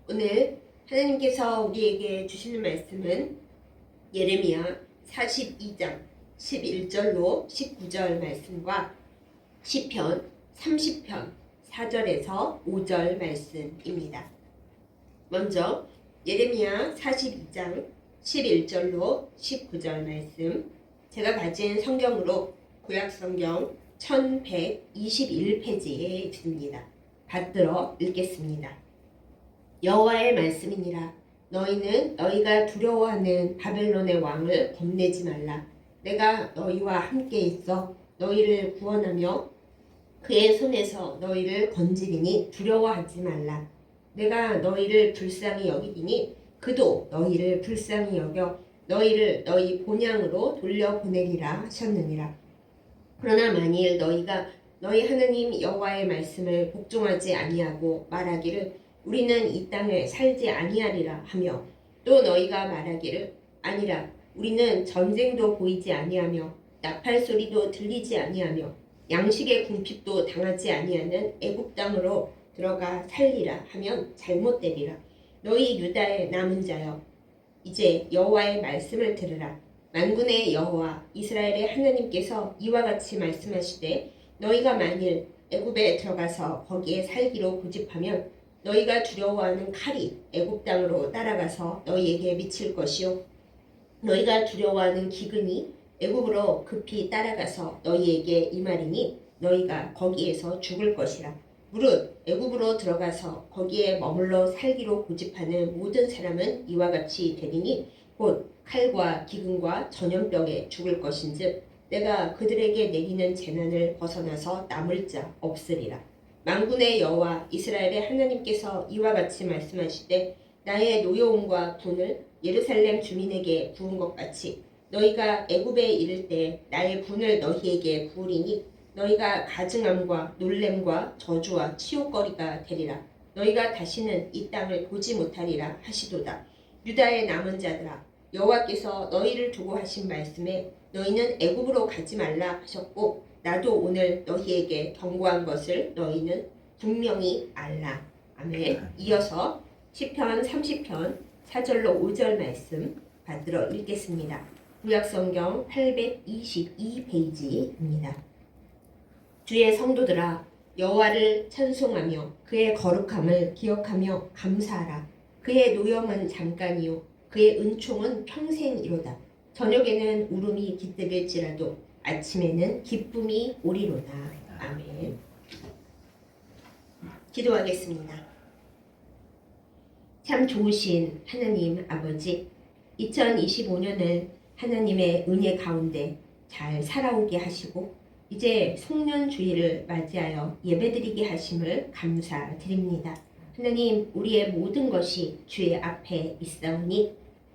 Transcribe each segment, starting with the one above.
오늘 하나님께서 우리에게 주시는 말씀은 예레미야 42장 11절로 19절 말씀과 시편 30편 4절에서 5절 말씀입니다. 먼저 예레미야 42장 11절로 19절 말씀, 제가 가진 성경으로 구약성경 1121페이지에 있습니다. 받들어 읽겠습니다. 여호와의 말씀이니라. 너희는 너희가 두려워하는 바벨론의 왕을 겁내지 말라. 내가 너희와 함께 있어 너희를 구원하며 그의 손에서 너희를 건지리니 두려워하지 말라. 내가 너희를 불쌍히 여기리니 그도 너희를 불쌍히 여겨 너희를 너희 본향으로 돌려보내리라 하셨느니라. 그러나 만일 너희가 너희 하나님 여호와의 말씀을 복종하지 아니하고 말하기를 우리는 이 땅에 살지 아니하리라 하며, 또 너희가 말하기를 아니라 우리는 전쟁도 보이지 아니하며 나팔 소리도 들리지 아니하며 양식의 궁핍도 당하지 아니하는 애굽 땅으로 들어가 살리라 하면 잘못되리라. 너희 유다의 남은 자여, 이제 여호와의 말씀을 들으라. 만군의 여호와 이스라엘의 하나님께서 이와 같이 말씀하시되, 너희가 만일 애굽에 들어가서 거기에 살기로 고집하면 너희가 두려워하는 칼이 애굽 땅으로 따라가서 너희에게 미칠 것이요, 너희가 두려워하는 기근이 애굽으로 급히 따라가서 너희에게 임하리니 너희가 거기에서 죽을 것이라. 무릇 애굽으로 들어가서 거기에 머물러 살기로 고집하는 모든 사람은 이와 같이 되리니 곧 칼과 기근과 전염병에 죽을 것인즉 내가 그들에게 내리는 재난을 벗어나서 남을 자 없으리라. 만군의 여호와 이스라엘의 하나님께서 이와 같이 말씀하시되, 나의 노여움과 분을 예루살렘 주민에게 부은 것 같이 너희가 애굽에 이를 때 나의 분을 너희에게 부으리니 너희가 가증함과 놀램과 저주와 치욕거리가 되리라. 너희가 다시는 이 땅을 보지 못하리라 하시도다. 유다의 남은 자들아, 여호와께서 너희를 두고 하신 말씀에 너희는 애굽으로 가지 말라 하셨고, 나도 오늘 너희에게 경고한 것을 너희는 분명히 알라. 아멘. 이어서 시편 30편 4절로 5절 말씀 받들어 읽겠습니다. 구약성경 822페이지입니다. 주의 성도들아, 여호와를 찬송하며 그의 거룩함을 기억하며 감사하라. 그의 노염은 잠깐이요 그의 은총은 평생이로다. 저녁에는 울음이 깃들일지라도 아침에는 기쁨이 오리로다. 아멘. 기도하겠습니다. 참 좋으신 하나님 아버지, 2025년을 하나님의 은혜 가운데 잘 살아오게 하시고 이제 송년주일을 맞이하여 예배드리게 하심을 감사드립니다. 하나님, 우리의 모든 것이 주의 앞에 있사오니 이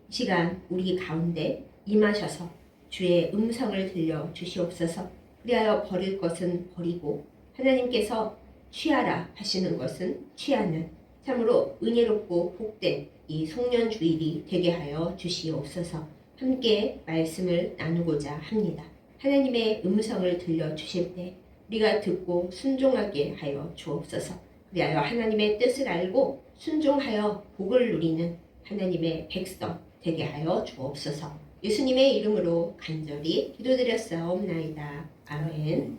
시간 우리 가운데 임하셔서 주의 음성을 들려 주시옵소서. 그리하여 버릴 것은 버리고 하나님께서 취하라 하시는 것은 취하는 참으로 은혜롭고 복된 이 송년주일이 되게 하여 주시옵소서. 함께 말씀을 나누고자 합니다. 하나님의 음성을 들려 주실 때 우리가 듣고 순종하게 하여 주옵소서. 그리하여 하나님의 뜻을 알고 순종하여 복을 누리는 하나님의 백성 되게 하여 주옵소서. 예수님의 이름으로 간절히 기도드렸사옵나이다. 아멘.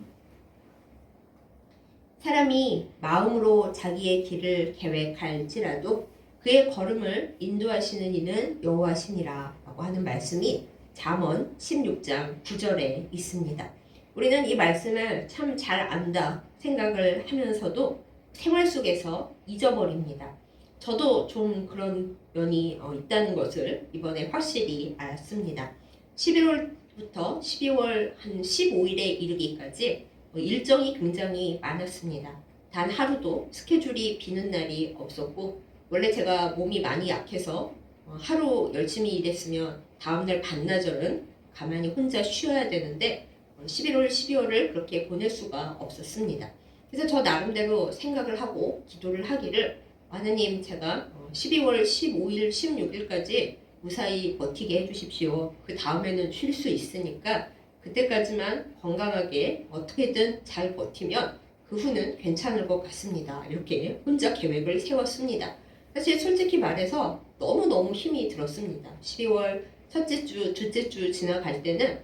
사람이 마음으로 자기의 길을 계획할지라도 그의 걸음을 인도하시는 이는 여호와시니라 라고 하는 말씀이 잠언 16장 9절에 있습니다. 우리는 이 말씀을 참 잘 안다 생각을 하면서도 생활 속에서 잊어버립니다. 저도 좀 그런 면이 있다는 것을 이번에 확실히 알았습니다. 11월부터 12월 한 15일에 이르기까지 일정이 굉장히 많았습니다. 단 하루도 스케줄이 비는 날이 없었고, 원래 제가 몸이 많이 약해서 하루 열심히 일했으면 다음날 반나절은 가만히 혼자 쉬어야 되는데 11월, 12월을 그렇게 보낼 수가 없었습니다. 그래서 저 나름대로 생각을 하고 기도를 하기를, 하나님, 제가 12월 15일, 16일까지 무사히 버티게 해주십시오. 그 다음에는 쉴 수 있으니까 그때까지만 건강하게 어떻게든 잘 버티면 그 후는 괜찮을 것 같습니다. 이렇게 혼자 계획을 세웠습니다. 사실 솔직히 말해서 너무너무 힘이 들었습니다. 12월 첫째 주, 둘째 주 지나갈 때는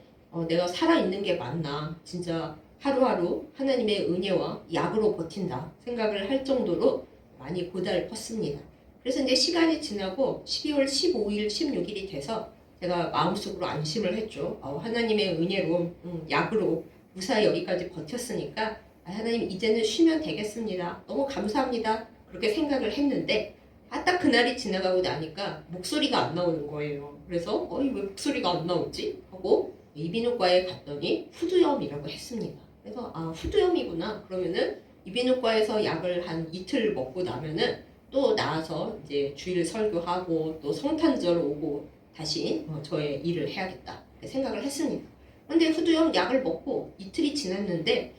내가 살아있는 게 맞나, 진짜 하루하루 하나님의 은혜와 약으로 버틴다 생각을 할 정도로 많이 고달팠습니다. 그래서 이제 시간이 지나고 12월 15일, 16일이 돼서 제가 마음속으로 안심을 했죠. 하나님의 은혜로 약으로 무사히 여기까지 버텼으니까 하나님 이제는 쉬면 되겠습니다. 너무 감사합니다. 그렇게 생각을 했는데 딱 그날이 지나가고 나니까 목소리가 안 나오는 거예요. 그래서 왜 목소리가 안 나오지? 하고 이비인후과에 갔더니 후두염이라고 했습니다. 그래서 후두염이구나. 그러면은 이비인후과에서 약을 한 이틀 먹고 나면은 또 나와서 이제 주일 설교하고 또 성탄절 오고 다시 저의 일을 해야겠다 생각을 했습니다. 근데 후두염 약을 먹고 이틀이 지났는데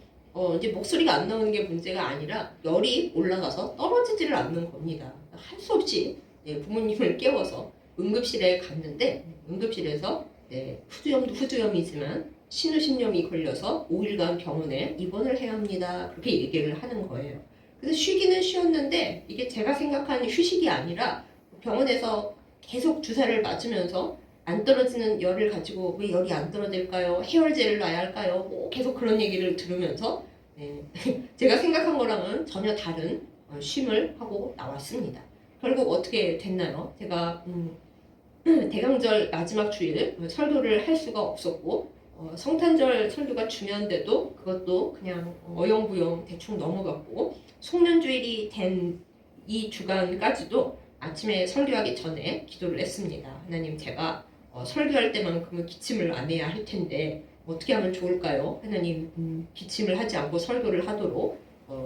이제 목소리가 안 나오는 게 문제가 아니라 열이 올라가서 떨어지지를 않는 겁니다. 할 수 없이 부모님을 깨워서 응급실에 갔는데 응급실에서 후두염도 후두염이지만 신우신염이 걸려서 5일간 병원에 입원을 해야 합니다. 그렇게 얘기를 하는 거예요. 그래서 쉬기는 쉬었는데 이게 제가 생각하는 휴식이 아니라 병원에서 계속 주사를 맞으면서 안 떨어지는 열을 가지고 왜 열이 안 떨어질까요? 해열제를 놔야 할까요? 뭐 계속 그런 얘기를 들으면서 제가 생각한 거랑은 전혀 다른 쉼을 하고 나왔습니다. 결국 어떻게 됐나요? 제가 대강절 마지막 주일 설교를 할 수가 없었고 성탄절 설교가 중요한데도 그것도 그냥 어영부영 대충 넘어갔고 송년주일이 된 이 주간까지도 아침에 설교하기 전에 기도를 했습니다. 하나님, 제가 설교할 때만큼은 기침을 안 해야 할 텐데 어떻게 하면 좋을까요? 하나님, 기침을 하지 않고 설교를 하도록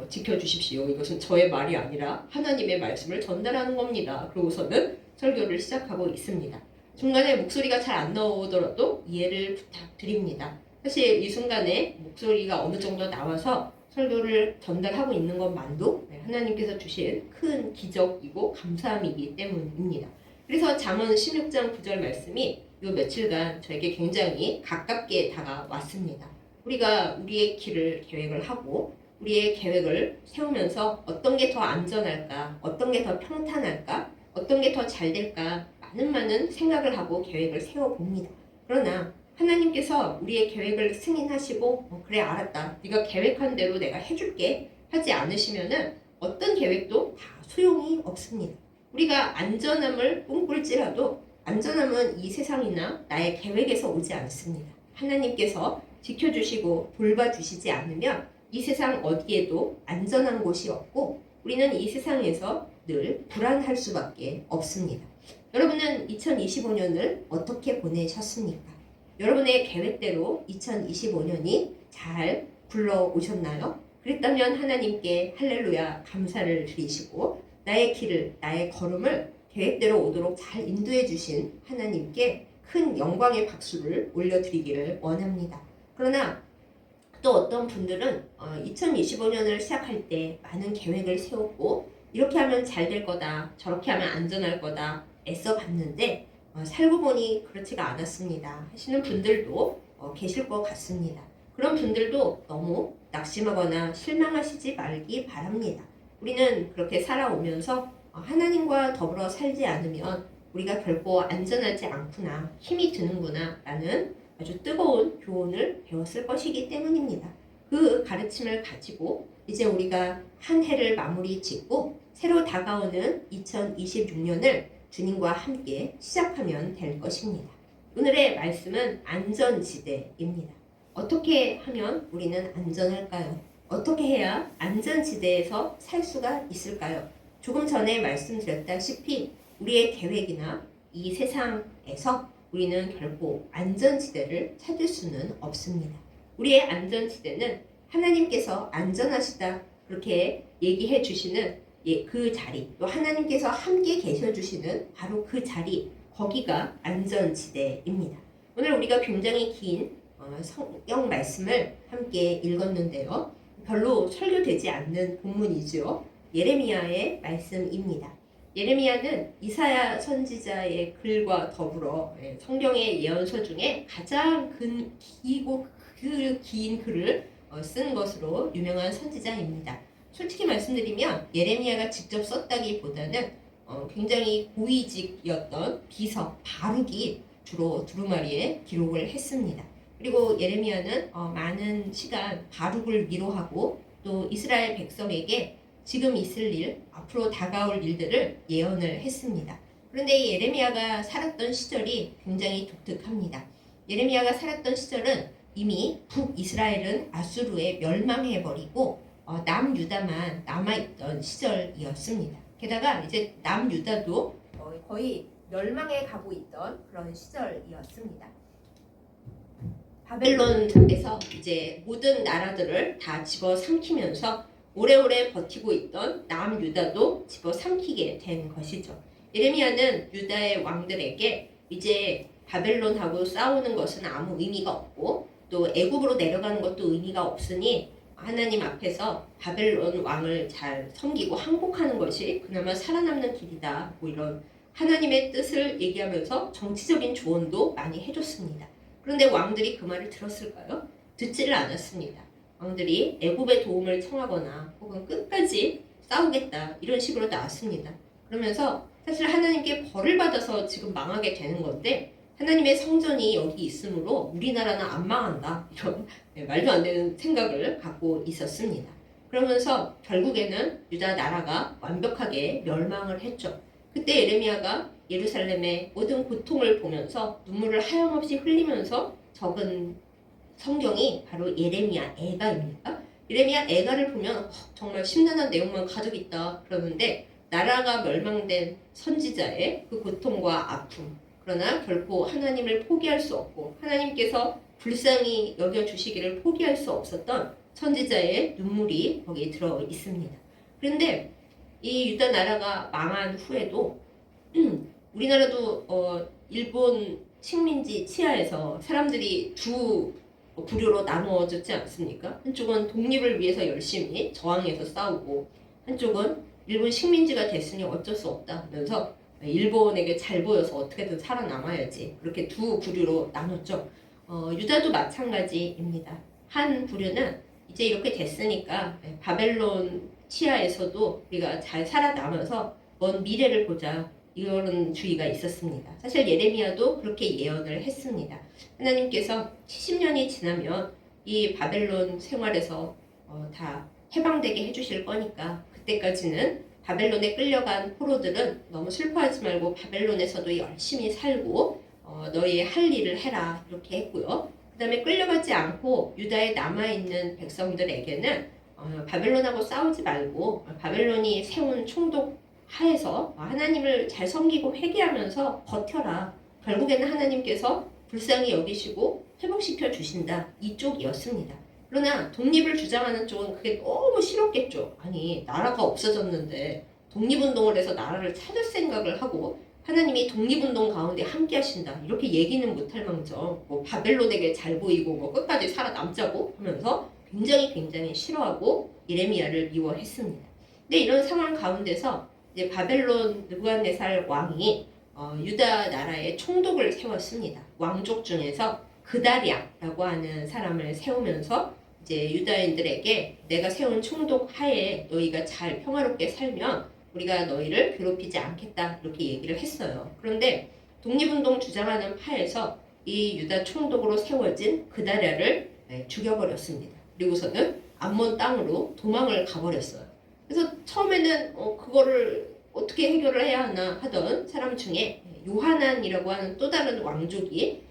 지켜주십시오. 이것은 저의 말이 아니라 하나님의 말씀을 전달하는 겁니다. 그러고서는 설교를 시작하고 있습니다. 중간에 목소리가 잘 안 나오더라도 이해를 부탁드립니다. 사실 이 순간에 목소리가 어느 정도 나와서 설교를 전달하고 있는 것만도 하나님께서 주신 큰 기적이고 감사함이기 때문입니다. 그래서 잠언 16장 9절 말씀이 이 며칠간 저에게 굉장히 가깝게 다가왔습니다. 우리가 우리의 길을 계획을 하고 우리의 계획을 세우면서 어떤 게 더 안전할까, 어떤 게 더 평탄할까, 어떤 게 더 잘 될까 많은 생각을 하고 계획을 세워봅니다. 그러나 하나님께서 우리의 계획을 승인하시고 그래 알았다, 네가 계획한 대로 내가 해줄게 하지 않으시면은 어떤 계획도 다 소용이 없습니다. 우리가 안전함을 꿈꿀지라도 안전함은 이 세상이나 나의 계획에서 오지 않습니다. 하나님께서 지켜주시고 돌봐주시지 않으면 이 세상 어디에도 안전한 곳이 없고 우리는 이 세상에서 늘 불안할 수밖에 없습니다. 여러분은 2025년을 어떻게 보내셨습니까? 여러분의 계획대로 2025년이 잘 굴러오셨나요? 그랬다면 하나님께 할렐루야 감사를 드리시고 나의 길을, 나의 걸음을 계획대로 오도록 잘 인도해 주신 하나님께 큰 영광의 박수를 올려드리기를 원합니다. 그러나 또 어떤 분들은 2025년을 시작할 때 많은 계획을 세웠고 이렇게 하면 잘 될 거다, 저렇게 하면 안전할 거다 애써 봤는데 살고 보니 그렇지가 않았습니다 하시는 분들도 계실 것 같습니다. 그런 분들도 너무 낙심하거나 실망하시지 말기 바랍니다. 우리는 그렇게 살아오면서 하나님과 더불어 살지 않으면 우리가 결코 안전하지 않구나, 힘이 드는구나 라는 아주 뜨거운 교훈을 배웠을 것이기 때문입니다. 그 가르침을 가지고 이제 우리가 한 해를 마무리 짓고 새로 다가오는 2026년을 주님과 함께 시작하면 될 것입니다. 오늘의 말씀은 안전지대입니다. 어떻게 하면 우리는 안전할까요? 어떻게 해야 안전지대에서 살 수가 있을까요? 조금 전에 말씀드렸다시피 우리의 계획이나 이 세상에서 우리는 결코 안전지대를 찾을 수는 없습니다. 우리의 안전지대는 하나님께서 안전하시다 그렇게 얘기해 주시는 그 자리, 또 하나님께서 함께 계셔 주시는 바로 그 자리, 거기가 안전지대입니다. 오늘 우리가 굉장히 긴 성경 말씀을 함께 읽었는데요. 별로 설교되지 않는 본문이죠. 예레미야의 말씀입니다. 예레미야는 이사야 선지자의 글과 더불어 성경의 예언서 중에 가장 길고 긴 글을 쓴 것으로 유명한 선지자입니다. 솔직히 말씀드리면 예레미야가 직접 썼다기보다는 굉장히 고위직이었던 비서 바룩이 주로 두루마리에 기록을 했습니다. 그리고 예레미야는 많은 시간 바룩을 위로하고 또 이스라엘 백성에게 지금 있을 일, 앞으로 다가올 일들을 예언을 했습니다. 그런데 예레미야가 살았던 시절이 굉장히 독특합니다. 예레미야가 살았던 시절은 이미 북이스라엘은 아수르에 멸망해버리고 남유다만 남아있던 시절이었습니다. 게다가 이제 남유다도 거의 멸망해 가고 있던 그런 시절이었습니다. 바벨론에서 이제 모든 나라들을 다 집어삼키면서 오래오래 버티고 있던 남유다도 집어삼키게 된 것이죠. 예레미야는 유다의 왕들에게 이제 바벨론하고 싸우는 것은 아무 의미가 없고 또 애굽으로 내려가는 것도 의미가 없으니 하나님 앞에서 바벨론 왕을 잘 섬기고 항복하는 것이 그나마 살아남는 길이다. 뭐 이런 하나님의 뜻을 얘기하면서 정치적인 조언도 많이 해줬습니다. 그런데 왕들이 그 말을 들었을까요? 듣지를 않았습니다. 왕들이 애굽의 도움을 청하거나 혹은 끝까지 싸우겠다 이런 식으로 나왔습니다. 그러면서 사실 하나님께 벌을 받아서 지금 망하게 되는 건데 하나님의 성전이 여기 있으므로 우리나라는 안 망한다 이런 말도 안 되는 생각을 갖고 있었습니다. 그러면서 결국에는 유다 나라가 완벽하게 멸망을 했죠. 그때 예레미야가 예루살렘의 모든 고통을 보면서 눈물을 하염없이 흘리면서 적은 성경이 바로 예레미야 애가입니다. 예레미야 애가를 보면 정말 심란한 내용만 가득 있다 그러는데 나라가 멸망된 선지자의 그 고통과 아픔, 그러나 결코 하나님을 포기할 수 없고 하나님께서 불쌍히 여겨주시기를 포기할 수 없었던 선지자의 눈물이 거기에 들어 있습니다. 그런데 이 유다 나라가 망한 후에도 우리나라도 일본 식민지 치하에서 사람들이 두 부류로 나누어졌지 않습니까? 한쪽은 독립을 위해서 열심히 저항해서 싸우고 한쪽은 일본 식민지가 됐으니 어쩔 수 없다 하면서 일본에게 잘 보여서 어떻게든 살아남아야지 그렇게 두 부류로 나눴죠. 유다도 마찬가지입니다. 한 부류는 이제 이렇게 됐으니까 바벨론 치하에서도 우리가 잘 살아남아서 먼 미래를 보자 이런 주의가 있었습니다. 사실 예레미야도 그렇게 예언을 했습니다. 하나님께서 70년이 지나면 이 바벨론 생활에서 다 해방되게 해주실 거니까 그때까지는 바벨론에 끌려간 포로들은 너무 슬퍼하지 말고 바벨론에서도 열심히 살고 너희의 할 일을 해라 이렇게 했고요. 그 다음에 끌려가지 않고 유다에 남아있는 백성들에게는 바벨론하고 싸우지 말고 바벨론이 세운 총독 하에서 하나님을 잘 섬기고 회개하면서 버텨라. 결국에는 하나님께서 불쌍히 여기시고 회복시켜 주신다. 이쪽이었습니다. 그러나 독립을 주장하는 쪽은 그게 너무 싫었겠죠. 아니 나라가 없어졌는데 독립운동을 해서 나라를 찾을 생각을 하고 하나님이 독립운동 가운데 함께 하신다. 이렇게 얘기는 못할 망정 뭐 바벨론에게 잘 보이고 뭐 끝까지 살아남자고 하면서 굉장히 싫어하고 예레미야를 미워했습니다. 근데 이런 상황 가운데서 이제 바벨론 느부갓네살 왕이 유다 나라에 총독을 세웠습니다. 왕족 중에서 그다랴라고 하는 사람을 세우면서 이제 유다인들에게 내가 세운 총독 하에 너희가 잘 평화롭게 살면 우리가 너희를 괴롭히지 않겠다 이렇게 얘기를 했어요. 그런데 독립운동 주장하는 파에서 이 유다 총독으로 세워진 그다랴를 죽여버렸습니다. 그리고서는 암몬 땅으로 도망을 가버렸어요. 그래서 처음에는 그거를 어떻게 해결을 해야 하나 하던 사람 중에 요하난이라고 하는 또 다른 왕족이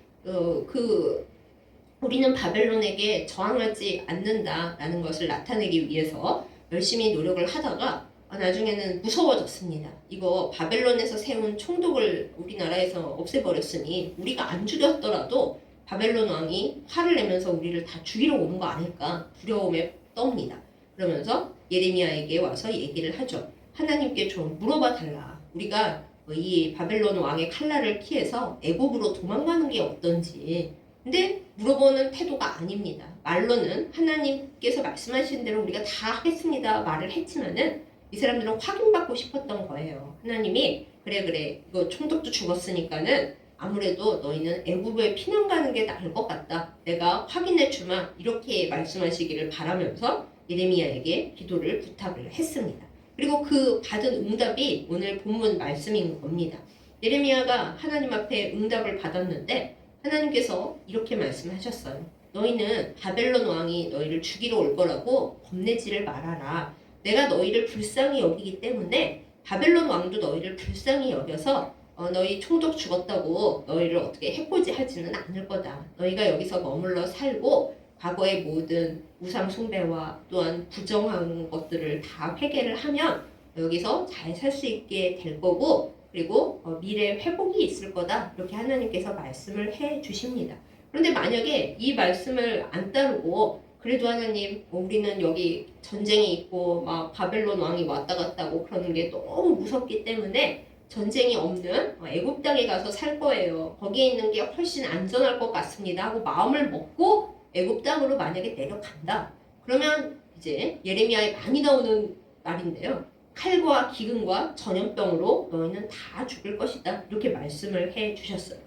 우리는 바벨론에게 저항하지 않는다라는 것을 나타내기 위해서 열심히 노력을 하다가 나중에는 무서워졌습니다. 이거 바벨론에서 세운 총독을 우리나라에서 없애버렸으니 우리가 안 죽였더라도 바벨론 왕이 화를 내면서 우리를 다 죽이러 오는 거 아닐까 두려움에 떠옵니다. 그러면서 예레미야에게 와서 얘기를 하죠. 하나님께 좀 물어봐 달라. 우리가 이 바벨론 왕의 칼날을 피해서 애굽으로 도망가는 게 어떤지. 근데 물어보는 태도가 아닙니다. 말로는 하나님께서 말씀하신 대로 우리가 다 하겠습니다 말을 했지만은 이 사람들은 확인받고 싶었던 거예요. 하나님이 그래 이거 총독도 죽었으니까는 아무래도 너희는 애굽에 피난 가는 게 나을 것 같다. 내가 확인해 주마 이렇게 말씀하시기를 바라면서 예레미야에게 기도를 부탁을 했습니다. 그리고 그 받은 응답이 오늘 본문 말씀인 겁니다. 예레미야가 하나님 앞에 응답을 받았는데 하나님께서 이렇게 말씀하셨어요. 너희는 바벨론 왕이 너희를 죽이러 올 거라고 겁내지를 말아라. 내가 너희를 불쌍히 여기기 때문에 바벨론 왕도 너희를 불쌍히 여겨서 너희 총독 죽었다고 너희를 어떻게 해코지하지는 않을 거다. 너희가 여기서 머물러 살고 과거의 모든 우상 숭배와 또한 부정한 것들을 다 회개를 하면 여기서 잘 살 수 있게 될 거고 그리고 미래 회복이 있을 거다. 이렇게 하나님께서 말씀을 해 주십니다. 그런데 만약에 이 말씀을 안 따르고 그래도 하나님 우리는 여기 전쟁이 있고 막 바벨론 왕이 왔다 갔다 하고 그러는 게 너무 무섭기 때문에 전쟁이 없는 애굽 땅에 가서 살 거예요. 거기에 있는 게 훨씬 안전할 것 같습니다 하고 마음을 먹고 애굽 땅으로 만약에 내려간다. 그러면 이제 예레미야에 많이 나오는 말인데요. 칼과 기근과 전염병으로 너희는 다 죽을 것이다. 이렇게 말씀을 해 주셨어요.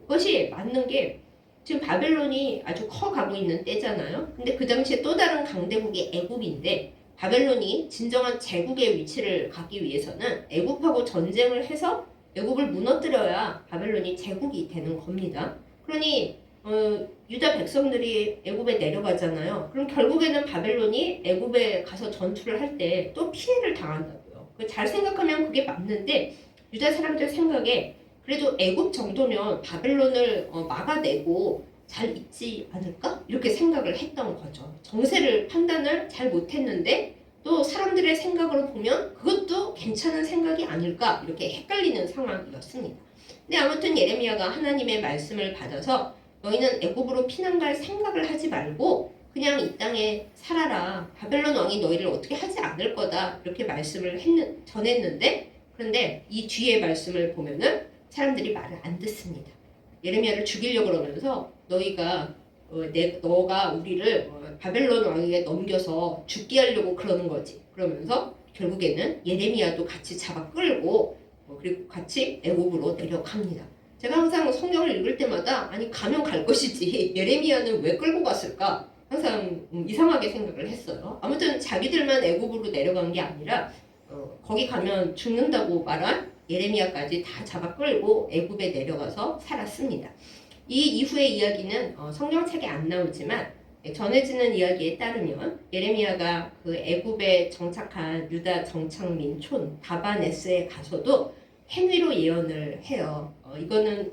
그것이 맞는 게 지금 바벨론이 아주 커가고 있는 때잖아요. 근데 그 당시에 또 다른 강대국이 애굽인데 바벨론이 진정한 제국의 위치를 갖기 위해서는 애굽하고 전쟁을 해서 애굽을 무너뜨려야 바벨론이 제국이 되는 겁니다. 그러니 유다 백성들이 애굽에 내려가잖아요. 그럼 결국에는 바벨론이 애굽에 가서 전투를 할 때 또 피해를 당한다고요. 잘 생각하면 그게 맞는데 유다 사람들 생각에 그래도 애굽 정도면 바벨론을 막아내고 잘 있지 않을까? 이렇게 생각을 했던 거죠. 정세를 판단을 잘 못했는데 또 사람들의 생각으로 보면 그것도 괜찮은 생각이 아닐까? 이렇게 헷갈리는 상황이었습니다. 근데 아무튼 예레미야가 하나님의 말씀을 받아서 너희는 애굽으로 피난 갈 생각을 하지 말고 그냥 이 땅에 살아라. 바벨론 왕이 너희를 어떻게 하지 않을 거다. 이렇게 말씀을 전했는데 그런데 이 뒤에 말씀을 보면은 사람들이 말을 안 듣습니다. 예레미야를 죽이려고 그러면서 너가 우리를 바벨론 왕에게 넘겨서 죽게 하려고 그러는 거지. 그러면서 결국에는 예레미야도 같이 잡아 끌고 그리고 같이 애굽으로 내려갑니다. 제가 항상 성경을 읽을 때마다 아니 가면 갈 것이지 예레미야는 왜 끌고 갔을까? 항상 이상하게 생각을 했어요. 아무튼 자기들만 애굽으로 내려간 게 아니라 거기 가면 죽는다고 말한 예레미야까지 다 잡아 끌고 애굽에 내려가서 살았습니다. 이 이후의 이야기는 성경책에 안 나오지만 전해지는 이야기에 따르면 예레미야가 그 애굽에 정착한 유다 정착민 촌 다바네스에 가서도 행위로 예언을 해요. 이거는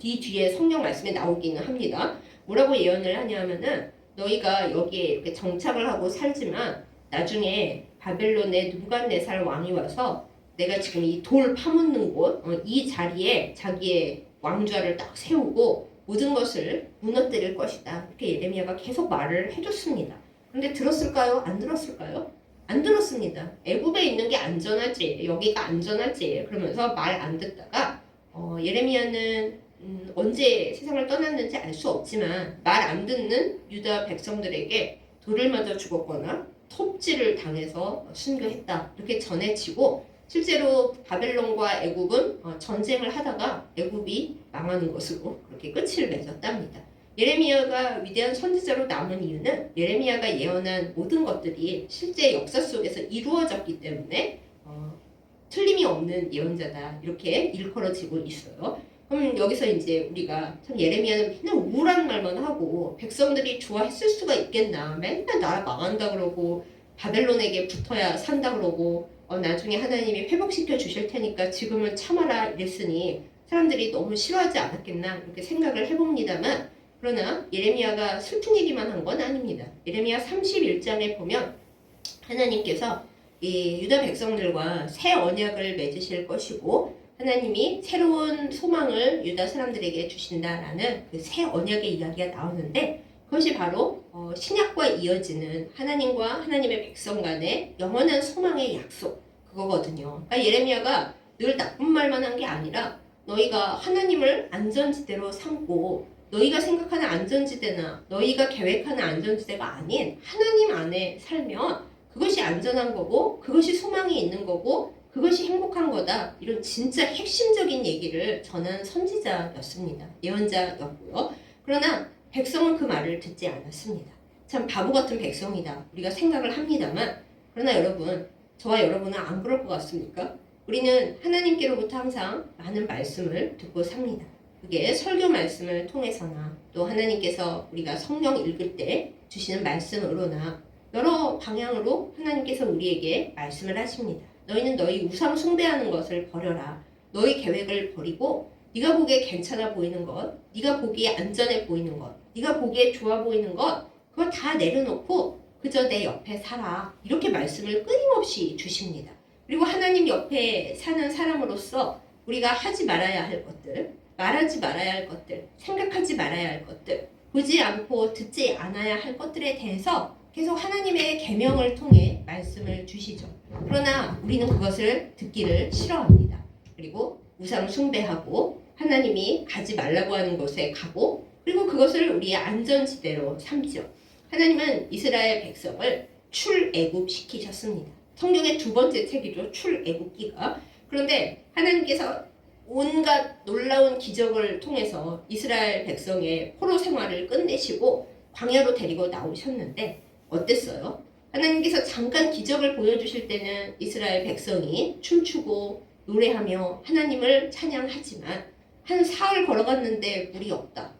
이 뒤에 성경 말씀에 나오기는 합니다. 뭐라고 예언을 하냐면은 너희가 여기에 이렇게 정착을 하고 살지만 나중에 바벨론의 누갓네살 왕이 와서 내가 지금 이 돌 파묻는 곳, 이 자리에 자기의 왕좌를 딱 세우고 모든 것을 무너뜨릴 것이다. 이렇게 예레미야가 계속 말을 해줬습니다. 그런데 들었을까요? 안 들었을까요? 안 들었습니다. 애굽에 있는 게 안전하지, 여기가 안전하지 그러면서 말 안 듣다가 예레미야는 언제 세상을 떠났는지 알 수 없지만 말 안 듣는 유다 백성들에게 돌을 맞아 죽었거나 톱질을 당해서 순교했다. 이렇게 전해지고 실제로 바벨론과 애굽은 전쟁을 하다가 애굽이 망하는 것으로 그렇게 끝을 맺었답니다. 예레미야가 위대한 선지자로 남은 이유는 예레미야가 예언한 모든 것들이 실제 역사 속에서 이루어졌기 때문에 틀림이 없는 예언자다 이렇게 일컬어지고 있어요. 그럼 여기서 이제 우리가 참 예레미야는 맨날 우울한 말만 하고 백성들이 좋아했을 수가 있겠나 맨날 나라 망한다 그러고 바벨론에게 붙어야 산다 그러고 나중에 하나님이 회복시켜 주실 테니까 지금은 참아라 이랬으니 사람들이 너무 싫어하지 않았겠나 이렇게 생각을 해봅니다만 그러나 예레미야가 슬픈 얘기만 한 건 아닙니다. 예레미야 31장에 보면 하나님께서 이 유다 백성들과 새 언약을 맺으실 것이고 하나님이 새로운 소망을 유다 사람들에게 주신다라는 그 새 언약의 이야기가 나오는데 그것이 바로 신약과 이어지는 하나님과 하나님의 백성 간의 영원한 소망의 약속 그거거든요. 그러니까 예레미야가 늘 나쁜 말만 한 게 아니라 너희가 하나님을 안전지대로 삼고 너희가 생각하는 안전지대나 너희가 계획하는 안전지대가 아닌 하나님 안에 살면 그것이 안전한 거고 그것이 소망이 있는 거고 그것이 행복한 거다. 이런 진짜 핵심적인 얘기를 전한 선지자였습니다. 예언자였고요. 그러나 백성은 그 말을 듣지 않았습니다. 참 바보 같은 백성이다. 우리가 생각을 합니다만 그러나 여러분 저와 여러분은 안 그럴 것 같습니까? 우리는 하나님께로부터 항상 많은 말씀을 듣고 삽니다. 그게 설교 말씀을 통해서나 또 하나님께서 우리가 성경 읽을 때 주시는 말씀으로나 여러 방향으로 하나님께서 우리에게 말씀을 하십니다. 너희는 너희 우상 숭배하는 것을 버려라. 너희 계획을 버리고 네가 보기에 괜찮아 보이는 것, 네가 보기에 안전해 보이는 것, 네가 보기에 좋아 보이는 것, 그거 다 내려놓고 그저 내 옆에 살아. 이렇게 말씀을 끊임없이 주십니다. 그리고 하나님 옆에 사는 사람으로서 우리가 하지 말아야 할 것들, 말하지 말아야 할 것들, 생각하지 말아야 할 것들, 보지 않고 듣지 않아야 할 것들에 대해서 계속 하나님의 계명을 통해 말씀을 주시죠. 그러나 우리는 그것을 듣기를 싫어합니다. 그리고 우상 숭배하고 하나님이 가지 말라고 하는 곳에 가고 그리고 그것을 우리의 안전지대로 삼죠. 하나님은 이스라엘 백성을 출애굽시키셨습니다. 성경의 두 번째 책이죠. 출애굽기가. 그런데 하나님께서 온갖 놀라운 기적을 통해서 이스라엘 백성의 포로 생활을 끝내시고 광야로 데리고 나오셨는데 어땠어요? 하나님께서 잠깐 기적을 보여주실 때는 이스라엘 백성이 춤추고 노래하며 하나님을 찬양하지만 한 사흘 걸어갔는데 물이 없다.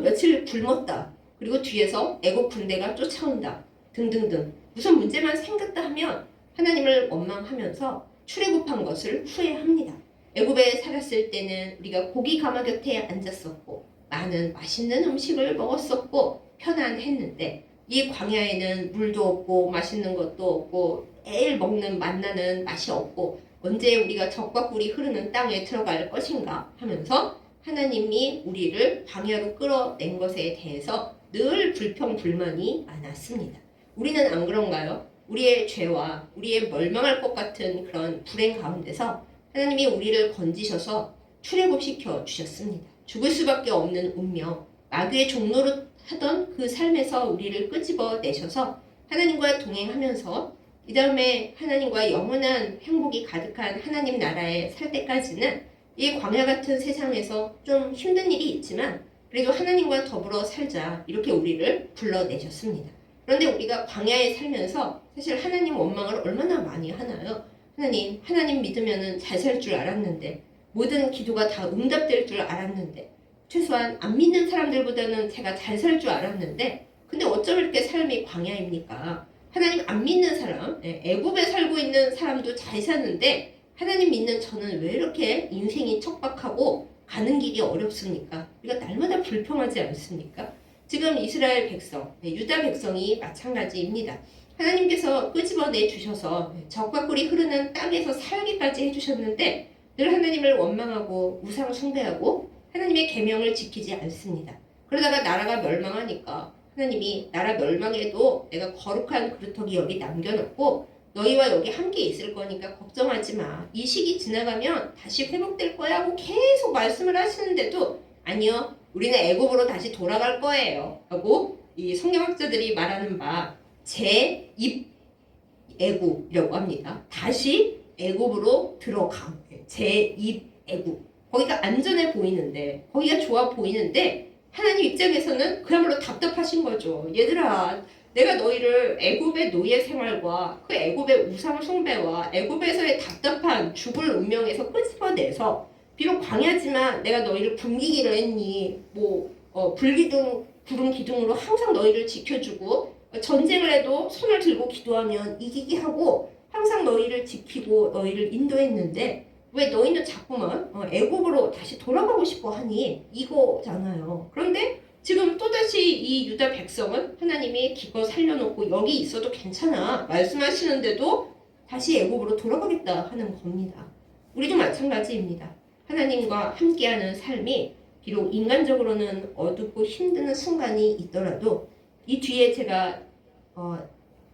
며칠 굶었다. 그리고 뒤에서 애국 군대가 쫓아온다. 등등등. 무슨 문제만 생겼다 하면 하나님을 원망하면서 출애굽한 것을 후회합니다. 애굽에 살았을 때는 우리가 고기 가마 곁에 앉았었고 많은 맛있는 음식을 먹었었고 편안했는데 이 광야에는 물도 없고 맛있는 것도 없고 매일 먹는 만나는 맛이 없고 언제 우리가 젖과 꿀이 흐르는 땅에 들어갈 것인가 하면서 하나님이 우리를 광야로 끌어낸 것에 대해서 늘 불평불만이 많았습니다. 우리는 안 그런가요? 우리의 죄와 우리의 멸망할 것 같은 그런 불행 가운데서 하나님이 우리를 건지셔서 출애굽시켜 주셨습니다. 죽을 수밖에 없는 운명, 마귀의 종노릇 하던 그 삶에서 우리를 끄집어 내셔서 하나님과 동행하면서 이 다음에 하나님과 영원한 행복이 가득한 하나님 나라에 살 때까지는 이 광야 같은 세상에서 좀 힘든 일이 있지만 그래도 하나님과 더불어 살자 이렇게 우리를 불러내셨습니다. 그런데 우리가 광야에 살면서 사실 하나님 원망을 얼마나 많이 하나요? 하나님 믿으면 잘 살 줄 알았는데 모든 기도가 다 응답될 줄 알았는데 최소한 안 믿는 사람들보다는 제가 잘 살 줄 알았는데 근데 어쩜 이렇게 삶이 광야입니까? 하나님 안 믿는 사람, 애굽에 살고 있는 사람도 잘 사는데 하나님 믿는 저는 왜 이렇게 인생이 척박하고 가는 길이 어렵습니까? 우리가 날마다 불평하지 않습니까? 지금 이스라엘 백성, 유다 백성이 마찬가지입니다. 하나님께서 끄집어내 주셔서 젖과 꿀이 흐르는 땅에서 살기까지 해주셨는데 늘 하나님을 원망하고 우상 숭배하고 하나님의 계명을 지키지 않습니다. 그러다가 나라가 멸망하니까 하나님이 나라 멸망에도 내가 거룩한 그루터기 여기 남겨놓고 너희와 여기 함께 있을 거니까 걱정하지 마. 이 시기 지나가면 다시 회복될 거야 하고 계속 말씀을 하시는데도 아니요. 우리는 애굽으로 다시 돌아갈 거예요. 하고 이 성경학자들이 말하는 바 제2 애굽이라고 합니다. 다시 애굽으로 들어감. 제2 애굽. 거기가 안전해 보이는데 거기가 좋아 보이는데 하나님 입장에서는 그야말로 답답하신 거죠. 얘들아 내가 너희를 애굽의 노예 생활과 그 애굽의 우상 숭배와 애굽에서의 답답한 죽을 운명에서 끄집어내서 비록 광야지만 내가 너희를 굶기기로 했니 불기둥 구름 기둥으로 항상 너희를 지켜주고 전쟁을 해도 손을 들고 기도하면 이기게 하고 항상 너희를 지키고 너희를 인도했는데 왜 너희는 자꾸만 애굽으로 다시 돌아가고 싶어 하니 이거잖아요. 그런데 지금 또다시 이 유다 백성은 하나님이 기껏 살려놓고 여기 있어도 괜찮아 말씀하시는데도 다시 애굽으로 돌아가겠다 하는 겁니다. 우리도 마찬가지입니다. 하나님과 함께하는 삶이 비록 인간적으로는 어둡고 힘든 순간이 있더라도 이 뒤에 제가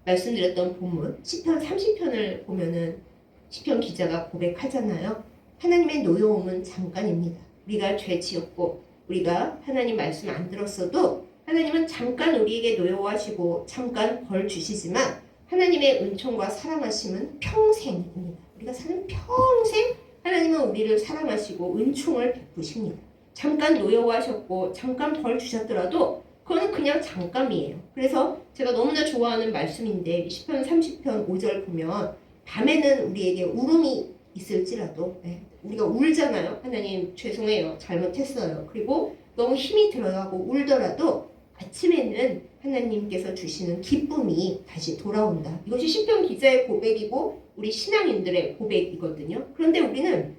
말씀드렸던 본문 시편 30편을 보면은 시편 기자가 고백하잖아요. 하나님의 노여움은 잠깐입니다. 우리가 죄 지었고 우리가 하나님 말씀 안 들었어도 하나님은 잠깐 우리에게 노여워하시고 잠깐 벌 주시지만 하나님의 은총과 사랑하심은 평생입니다. 우리가 사는 평생 하나님은 우리를 사랑하시고 은총을 베푸십니다. 잠깐 노여워하셨고 잠깐 벌 주셨더라도 그거는 그냥 잠깐이에요. 그래서 제가 너무나 좋아하는 말씀인데 시편 30편 5절 보면 밤에는 우리에게 울음이 있을지라도 우리가 울잖아요. 하나님 죄송해요. 잘못했어요. 그리고 너무 힘이 들어가고 울더라도 아침에는 하나님께서 주시는 기쁨이 다시 돌아온다. 이것이 시편 기자의 고백이고 우리 신앙인들의 고백이거든요. 그런데 우리는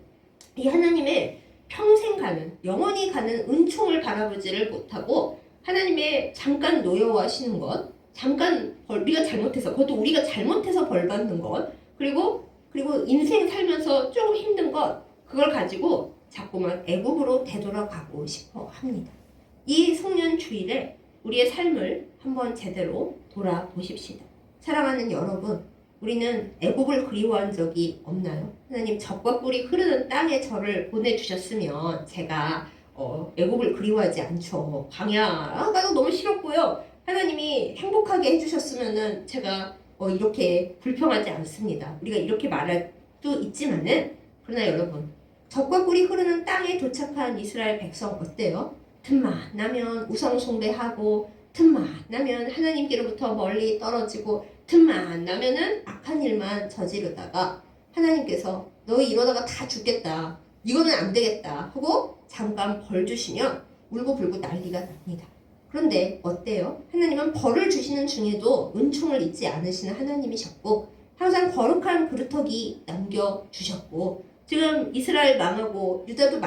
이 하나님의 평생 가는 영원히 가는 은총을 바라보지를 못하고 하나님의 잠깐 노여워하시는 것, 잠깐 우리가 잘못해서 그것도 우리가 잘못해서 벌 받는 것, 그리고 인생 살면서 조금 힘든 것, 그걸 가지고 자꾸만 애국으로 되돌아가고 싶어 합니다. 이 송년 주일에 우리의 삶을 한번 제대로 돌아보십시다. 사랑하는 여러분, 우리는 애국을 그리워한 적이 없나요? 하나님 젖과 꿀이 흐르는 땅에 저를 보내주셨으면 제가 애국을 그리워하지 않죠. 광야가 너무 싫었고요. 하나님이 행복하게 해주셨으면은 제가 이렇게 불평하지 않습니다. 우리가 이렇게 말할 수 있지만은 그러나 여러분, 젖과 꿀이 흐르는 땅에 도착한 이스라엘 백성 어때요? 틈만 나면 우상 숭배하고 틈만 나면 하나님께로부터 멀리 떨어지고 틈만 나면은 악한 일만 저지르다가 하나님께서 너희 이러다가 다 죽겠다. 이거는 안 되겠다 하고 잠깐 벌 주시면 울고불고 난리가 납니다. 그런데 어때요? 하나님은 벌을 주시는 중에도 은총을 잊지 않으시는 하나님이셨고 항상 거룩한 그루터기 남겨주셨고 지금 이스라엘 망하고 유다도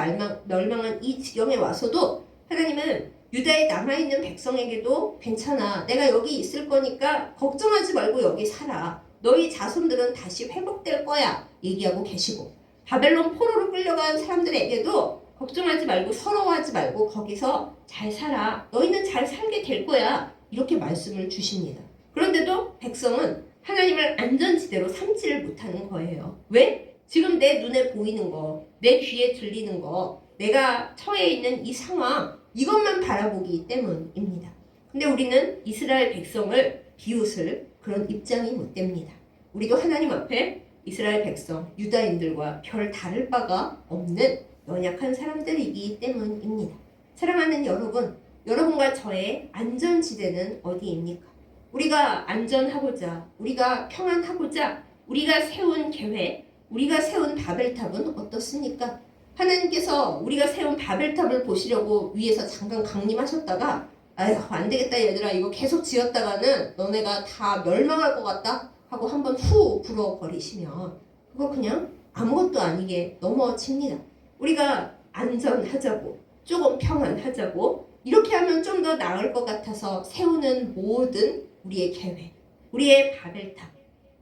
멸망한 이 지경에 와서도 하나님은 유다에 남아있는 백성에게도 괜찮아. 내가 여기 있을 거니까 걱정하지 말고 여기 살아. 너희 자손들은 다시 회복될 거야. 얘기하고 계시고 바벨론 포로로 끌려간 사람들에게도 걱정하지 말고 서러워하지 말고 거기서 잘 살아. 너희는 잘 살게 될 거야. 이렇게 말씀을 주십니다. 그런데도 백성은 하나님을 안전지대로 삼지를 못하는 거예요. 왜? 지금 내 눈에 보이는 거, 내 귀에 들리는 거, 내가 처해 있는 이 상황 이것만 바라보기 때문입니다. 근데 우리는 이스라엘 백성을 비웃을 그런 입장이 못 됩니다. 우리도 하나님 앞에 이스라엘 백성, 유다인들과 별 다를 바가 없는 연약한 사람들이기 때문입니다. 사랑하는 여러분, 여러분과 저의 안전지대는 어디입니까? 우리가 안전하고자, 우리가 평안하고자 우리가 세운 계획, 우리가 세운 바벨탑은 어떻습니까? 하나님께서 우리가 세운 바벨탑을 보시려고 위에서 잠깐 강림하셨다가 아휴 안되겠다 얘들아 이거 계속 지었다가는 너네가 다 멸망할 것 같다 하고 한번 후 불어버리시면 그거 그냥 아무것도 아니게 넘어집니다. 우리가 안전하자고 조금 평안하자고 이렇게 하면 좀 더 나을 것 같아서 세우는 모든 우리의 계획, 우리의 바벨탑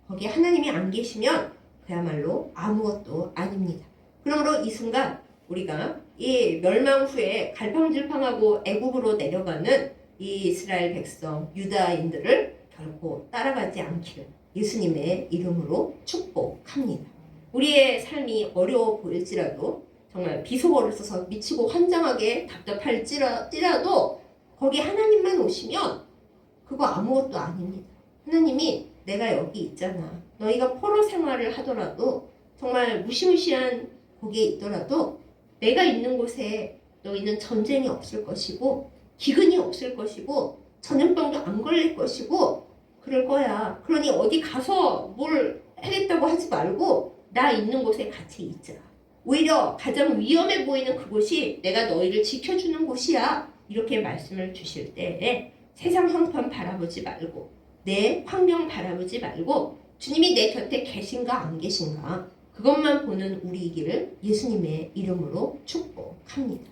거기에 하나님이 안 계시면 그야말로 아무것도 아닙니다. 그러므로 이 순간 우리가 이 멸망 후에 갈팡질팡하고 애국으로 내려가는 이 이스라엘 백성 유다인들을 결코 따라가지 않기를 예수님의 이름으로 축복합니다. 우리의 삶이 어려워 보일지라도 정말 비속어를 써서 미치고 환장하게 답답할지라도 거기 하나님만 오시면 그거 아무것도 아닙니다. 하나님이 내가 여기 있잖아. 너희가 포로 생활을 하더라도 정말 무시무시한 거기에 있더라도 내가 있는 곳에 너희는 전쟁이 없을 것이고 기근이 없을 것이고 전염병도 안 걸릴 것이고 그럴 거야. 그러니 어디 가서 뭘 하겠다고 하지 말고 나 있는 곳에 같이 있자. 오히려 가장 위험해 보이는 그곳이 내가 너희를 지켜주는 곳이야. 이렇게 말씀을 주실 때에 세상 형편 바라보지 말고 내 환경 바라보지 말고 주님이 내 곁에 계신가 안 계신가 그것만 보는 우리이기를 예수님의 이름으로 축복합니다.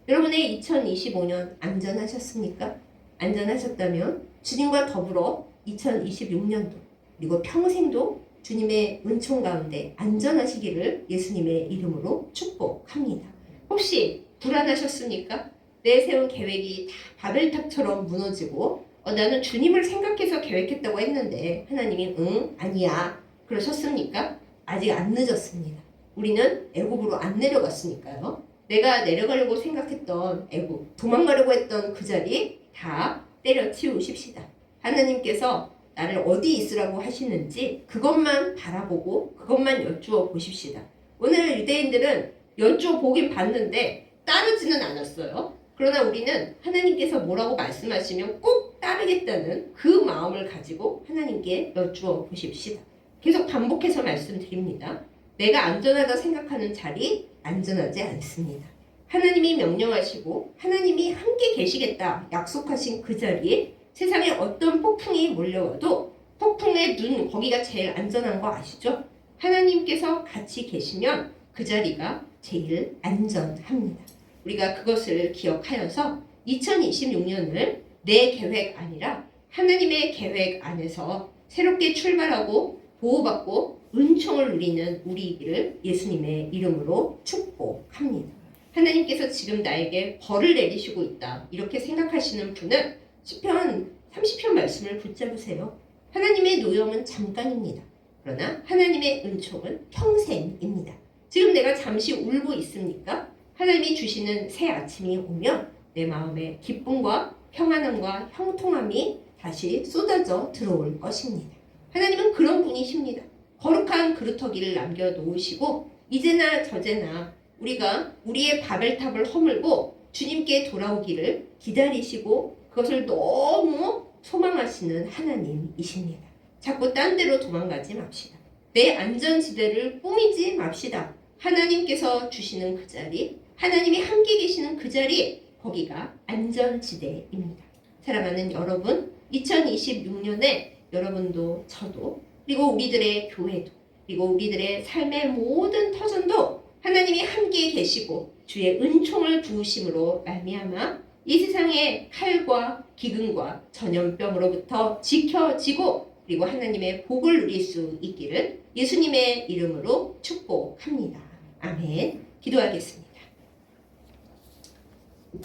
여러분의 2025년 안전하셨습니까? 안전하셨다면 주님과 더불어 2026년도 그리고 평생도 주님의 은총 가운데 안전하시기를 예수님의 이름으로 축복합니다. 혹시 불안하셨습니까? 내세운 계획이 다 바벨탑처럼 무너지고 나는 주님을 생각해서 계획했다고 했는데 하나님이 응? 아니야. 그러셨습니까? 아직 안 늦었습니다. 우리는 애국으로 안 내려갔으니까요. 내가 내려가려고 생각했던 애국, 도망가려고 했던 그 자리 다 때려치우십시다. 하나님께서 나를 어디 있으라고 하시는지 그것만 바라보고 그것만 여쭈어 보십시다. 오늘 유대인들은 여쭈어 보긴 봤는데 따르지는 않았어요. 그러나 우리는 하나님께서 뭐라고 말씀하시면 꼭 따르겠다는 그 마음을 가지고 하나님께 여쭈어 보십시다. 계속 반복해서 말씀드립니다. 내가 안전하다 생각하는 자리 안전하지 않습니다. 하나님이 명령하시고 하나님이 함께 계시겠다 약속하신 그 자리에 세상에 어떤 폭풍이 몰려와도 폭풍의 눈 거기가 제일 안전한 거 아시죠? 하나님께서 같이 계시면 그 자리가 제일 안전합니다. 우리가 그것을 기억하여서 2026년을 내 계획 아니라 하나님의 계획 안에서 새롭게 출발하고 보호받고 은총을 누리는 우리이기를 예수님의 이름으로 축복합니다. 하나님께서 지금 나에게 벌을 내리시고 있다 이렇게 생각하시는 분은 시편 30편 말씀을 붙잡으세요. 하나님의 노염은 잠깐입니다. 그러나 하나님의 은총은 평생입니다. 지금 내가 잠시 울고 있습니까? 하나님이 주시는 새 아침이 오면 내 마음에 기쁨과 평안함과 형통함이 다시 쏟아져 들어올 것입니다. 하나님은 그런 분이십니다. 거룩한 그루터기를 남겨놓으시고 이제나 저제나 우리가 우리의 바벨탑을 허물고 주님께 돌아오기를 기다리시고 그것을 너무 소망하시는 하나님이십니다. 자꾸 딴 데로 도망가지 맙시다. 내 안전지대를 꾸미지 맙시다. 하나님께서 주시는 그 자리, 하나님이 함께 계시는 그 자리, 거기가 안전지대입니다. 사랑하는 여러분, 2026년에 여러분도 저도 그리고 우리들의 교회도 그리고 우리들의 삶의 모든 터전도 하나님이 함께 계시고 주의 은총을 부으심으로 말미암아 이 세상의 칼과 기근과 전염병으로부터 지켜지고 그리고 하나님의 복을 누릴 수 있기를 예수님의 이름으로 축복합니다. 아멘. 기도하겠습니다.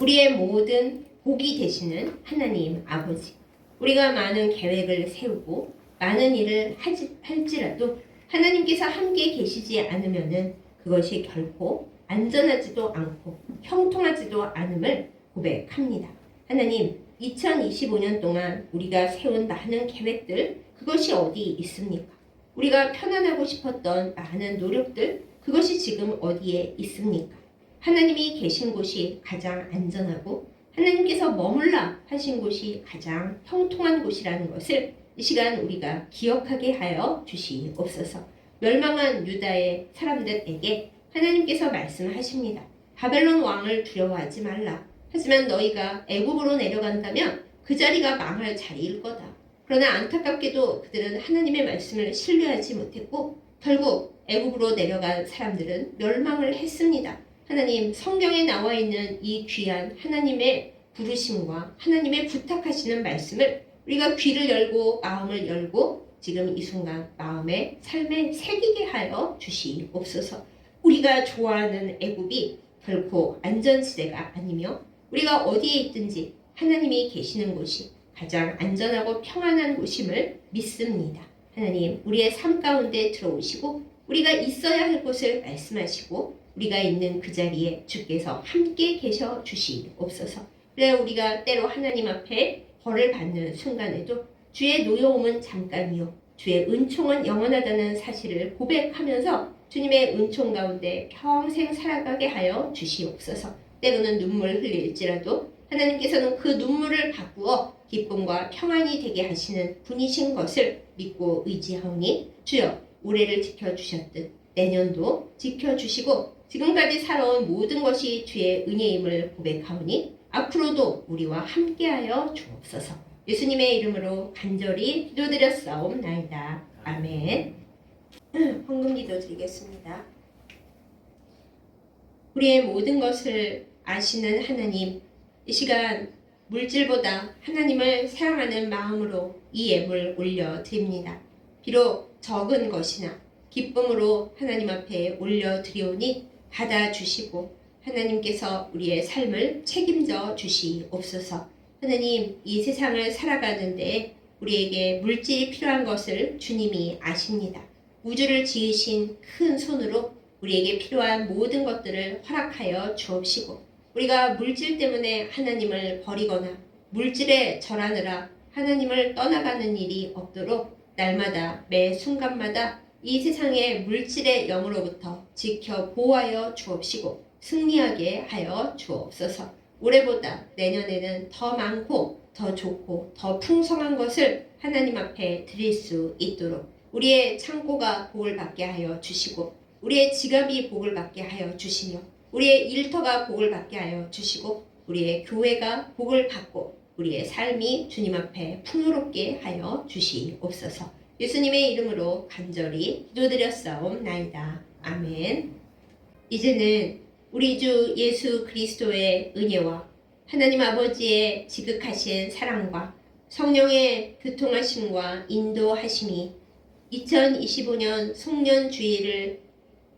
우리의 모든 복이 되시는 하나님 아버지, 우리가 많은 계획을 세우고 많은 일을 할지라도 하나님께서 함께 계시지 않으면은 그것이 결코 안전하지도 않고 형통하지도 않음을 고백합니다. 하나님, 2025년 동안 우리가 세운 많은 계획들, 그것이 어디 있습니까? 우리가 편안하고 싶었던 많은 노력들, 그것이 지금 어디에 있습니까? 하나님이 계신 곳이 가장 안전하고 하나님께서 머물라 하신 곳이 가장 형통한 곳이라는 것을 이 시간 우리가 기억하게 하여 주시옵소서. 멸망한 유다의 사람들에게 하나님께서 말씀하십니다. 바벨론 왕을 두려워하지 말라. 하지만 너희가 애굽으로 내려간다면 그 자리가 망할 자리일 거다. 그러나 안타깝게도 그들은 하나님의 말씀을 신뢰하지 못했고 결국 애굽으로 내려간 사람들은 멸망을 했습니다. 하나님, 성경에 나와 있는 이 귀한 하나님의 부르심과 하나님의 부탁하시는 말씀을 우리가 귀를 열고 마음을 열고 지금 이 순간 마음에 삶에 새기게 하여 주시옵소서. 우리가 좋아하는 애굽이 결코 안전지대가 아니며 우리가 어디에 있든지 하나님이 계시는 곳이 가장 안전하고 평안한 곳임을 믿습니다. 하나님, 우리의 삶 가운데 들어오시고 우리가 있어야 할 곳을 말씀하시고 우리가 있는 그 자리에 주께서 함께 계셔 주시옵소서. 그래 우리가 때로 하나님 앞에 벌을 받는 순간에도 주의 노여움은 잠깐이요 주의 은총은 영원하다는 사실을 고백하면서 주님의 은총 가운데 평생 살아가게 하여 주시옵소서. 때로는 눈물 흘릴지라도 하나님께서는 그 눈물을 바꾸어 기쁨과 평안이 되게 하시는 분이신 것을 믿고 의지하오니 주여 올해를 지켜주셨듯 내년도 지켜주시고 지금까지 살아온 모든 것이 주의 은혜임을 고백하오니 앞으로도 우리와 함께하여 주옵소서. 예수님의 이름으로 간절히 기도드렸사옵나이다. 아멘. 헌금 기도 드리겠습니다. 우리의 모든 것을 아시는 하나님, 이 시간 물질보다 하나님을 사랑하는 마음으로 이 예물 올려드립니다. 비록 적은 것이나 기쁨으로 하나님 앞에 올려드리오니 받아주시고 하나님께서 우리의 삶을 책임져 주시옵소서. 하나님, 이 세상을 살아가는데 우리에게 물질이 필요한 것을 주님이 아십니다. 우주를 지으신 큰 손으로 우리에게 필요한 모든 것들을 허락하여 주옵시고 우리가 물질 때문에 하나님을 버리거나 물질에 절하느라 하나님을 떠나가는 일이 없도록 날마다 매 순간마다 이 세상의 물질의 영으로부터 지켜 보호하여 주옵시고 승리하게 하여 주옵소서. 올해보다 내년에는 더 많고 더 좋고 더 풍성한 것을 하나님 앞에 드릴 수 있도록 우리의 창고가 복을 받게 하여 주시고 우리의 지갑이 복을 받게 하여 주시며 우리의 일터가 복을 받게 하여 주시고 우리의 교회가 복을 받고 우리의 삶이 주님 앞에 풍요롭게 하여 주시옵소서. 예수님의 이름으로 간절히 기도드렸사옵나이다. 아멘. 이제는 우리 주 예수 그리스도의 은혜와 하나님 아버지의 지극하신 사랑과 성령의 교통하심과 인도하심이 2025년 송년주의를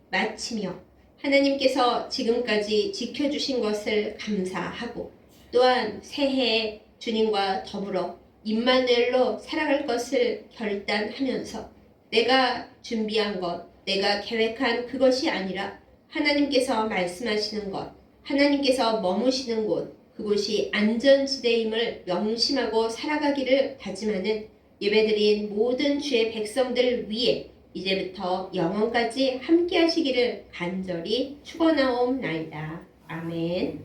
마치며 하나님께서 지금까지 지켜주신 것을 감사하고 또한 새해에 주님과 더불어 임마누엘로 살아갈 것을 결단하면서 내가 준비한 것, 내가 계획한 그것이 아니라 하나님께서 말씀하시는 것, 하나님께서 머무시는 곳, 그곳이 안전지대임을 명심하고 살아가기를 다짐하는 예배드린 모든 주의 백성들 위해 이제부터 영원까지 함께 하시기를 간절히 축원하옵나이다. 아멘.